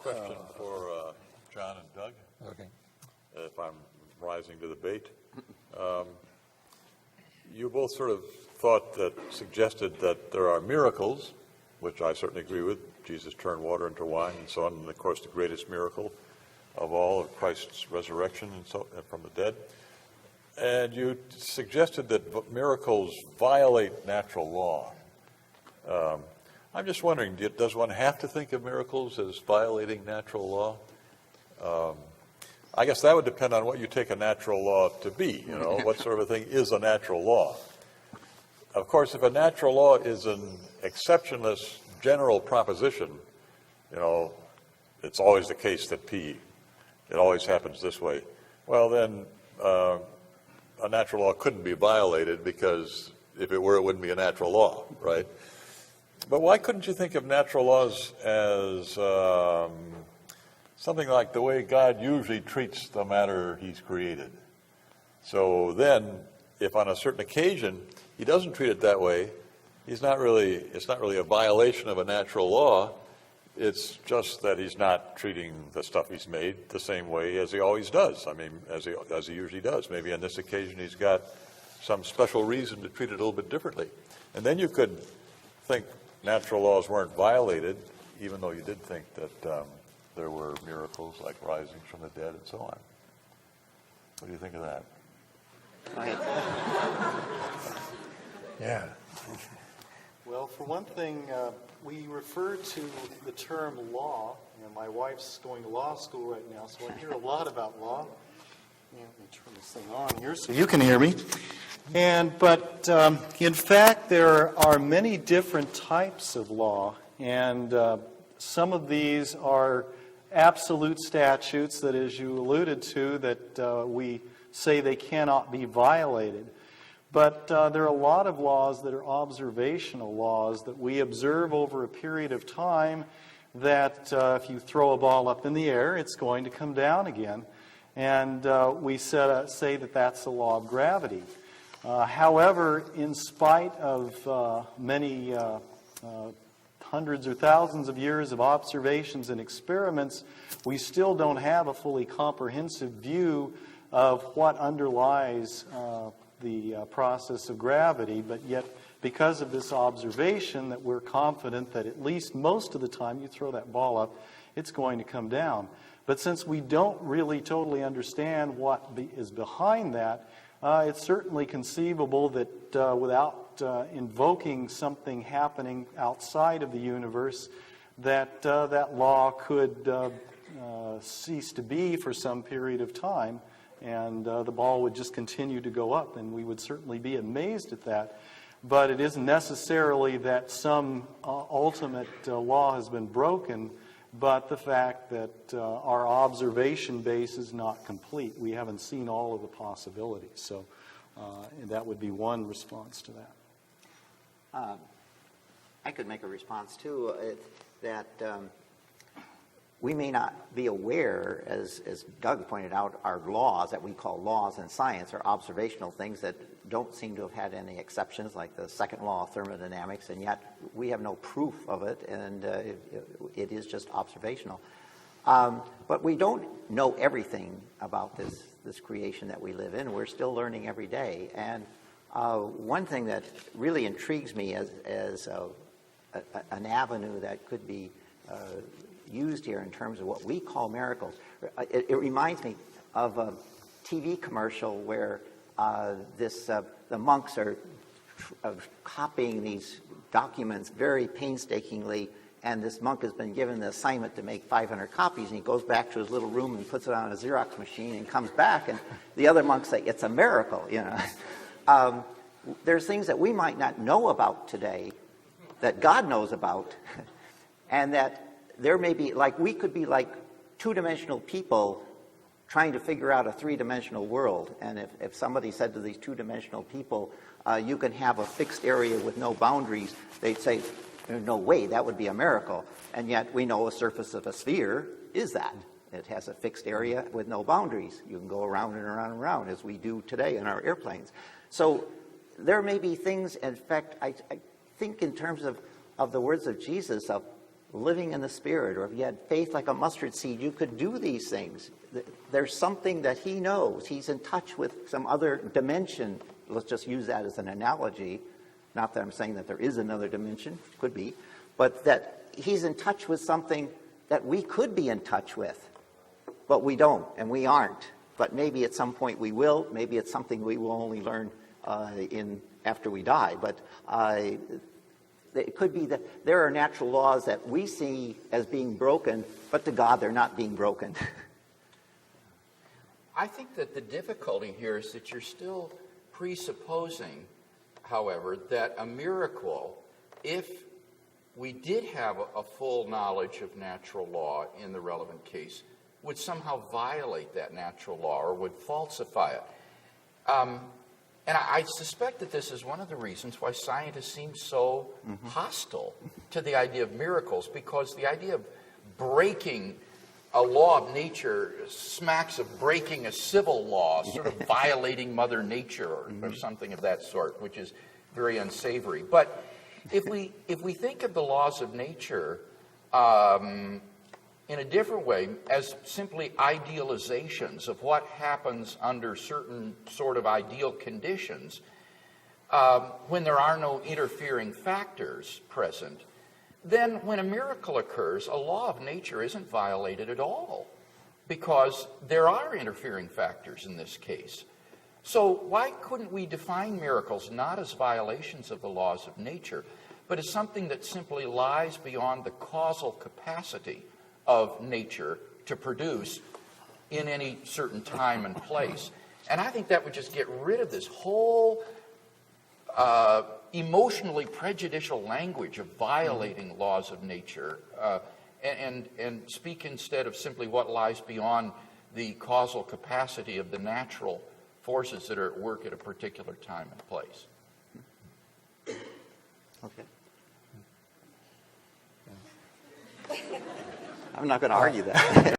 Question for John and Doug. Okay. If I'm rising to the bait. You both sort of suggested that there are miracles, which I certainly agree with. Jesus turned water into wine and so on, and of course the greatest miracle of all of Christ's resurrection and from the dead. And you suggested that miracles violate natural law. I'm just wondering, does one have to think of miracles as violating natural law? I guess that would depend on what you take a natural law to be, what sort of a thing is a natural law. Of course, if a natural law is an exceptionless general proposition, it's always the case that P, it always happens this way. Well, then a natural law couldn't be violated because if it were, it wouldn't be a natural law, right? But why couldn't you think of natural laws as something like the way God usually treats the matter he's created? So then, if on a certain occasion he doesn't treat it that way, it's not really a violation of a natural law. It's just that he's not treating the stuff he's made the same way as he always does. I mean, as he usually does. Maybe on this occasion he's got some special reason to treat it a little bit differently. And then you could think natural laws weren't violated, even though you did think that there were miracles like rising from the dead and so on. What do you think of that? Go ahead. Yeah. Well, for one thing, we refer to the term law, and my wife's going to law school right now, so I hear a lot about law. Let me turn this thing on here so you can hear me. But in fact, there are many different types of law, and some of these are absolute statutes that, as you alluded to, that we say they cannot be violated. But there are a lot of laws that are observational laws that we observe over a period of time that if you throw a ball up in the air, it's going to come down again. And we say that that's the law of gravity. However, in spite of many hundreds or thousands of years of observations and experiments, we still don't have a fully comprehensive view of what underlies the process of gravity, but yet because of this observation that we're confident that at least most of the time you throw that ball up, it's going to come down. But since we don't really totally understand what is behind that, it's certainly conceivable that without invoking something happening outside of the universe, that that law could cease to be for some period of time, and the ball would just continue to go up, and we would certainly be amazed at that. But it isn't necessarily that some ultimate law has been broken, but the fact that our observation base is not complete. We haven't seen all of the possibilities. So that would be one response to that. I could make a response, too, that we may not be aware, as Doug pointed out, our laws that we call laws in science are observational things that don't seem to have had any exceptions, like the second law of thermodynamics, and yet we have no proof of it, and it is just observational. But we don't know everything about this creation that we live in. We're still learning every day. And one thing that really intrigues me as an avenue that could be used here in terms of what we call miracles, it reminds me of a TV commercial where the monks are copying these documents very painstakingly, and this monk has been given the assignment to make 500 copies, and he goes back to his little room and puts it on a Xerox machine and comes back, and the other monks say, it's a miracle, There's things that we might not know about today that God knows about, and that there may be, we could be like two-dimensional people trying to figure out a three-dimensional world. And if somebody said to these two-dimensional people, you can have a fixed area with no boundaries, they'd say, no way, that would be a miracle. And yet we know a surface of a sphere is that. It has a fixed area with no boundaries. You can go around and around and around, as we do today in our airplanes. So there may be things, in fact, I think in terms of the words of Jesus, of living in the Spirit, or if you had faith like a mustard seed, you could do these things. There's something that he knows. He's in touch with some other dimension. Let's just use that as an analogy. Not that I'm saying that there is another dimension, could be, but that he's in touch with something that we could be in touch with, but we don't, and we aren't. But maybe at some point we will. Maybe it's something we will only learn after we die. But it could be that there are natural laws that we see as being broken, but to God they're not being broken. I think that the difficulty here is that you're still presupposing, however, that a miracle, if we did have a full knowledge of natural law in the relevant case, would somehow violate that natural law or would falsify it. And I suspect that this is one of the reasons why scientists seem so hostile to the idea of miracles, because the idea of breaking a law of nature smacks of breaking a civil law, sort of violating Mother Nature or something of that sort, which is very unsavory. But if we think of the laws of nature in a different way, as simply idealizations of what happens under certain sort of ideal conditions, when there are no interfering factors present, then when a miracle occurs, a law of nature isn't violated at all, because there are interfering factors in this case. So why couldn't we define miracles not as violations of the laws of nature, but as something that simply lies beyond the causal capacity of nature to produce in any certain time and place? And I think that would just get rid of this whole emotionally prejudicial language of violating laws of nature, and speak instead of simply what lies beyond the causal capacity of the natural forces that are at work at a particular time and place. Okay. I'm not going to argue that.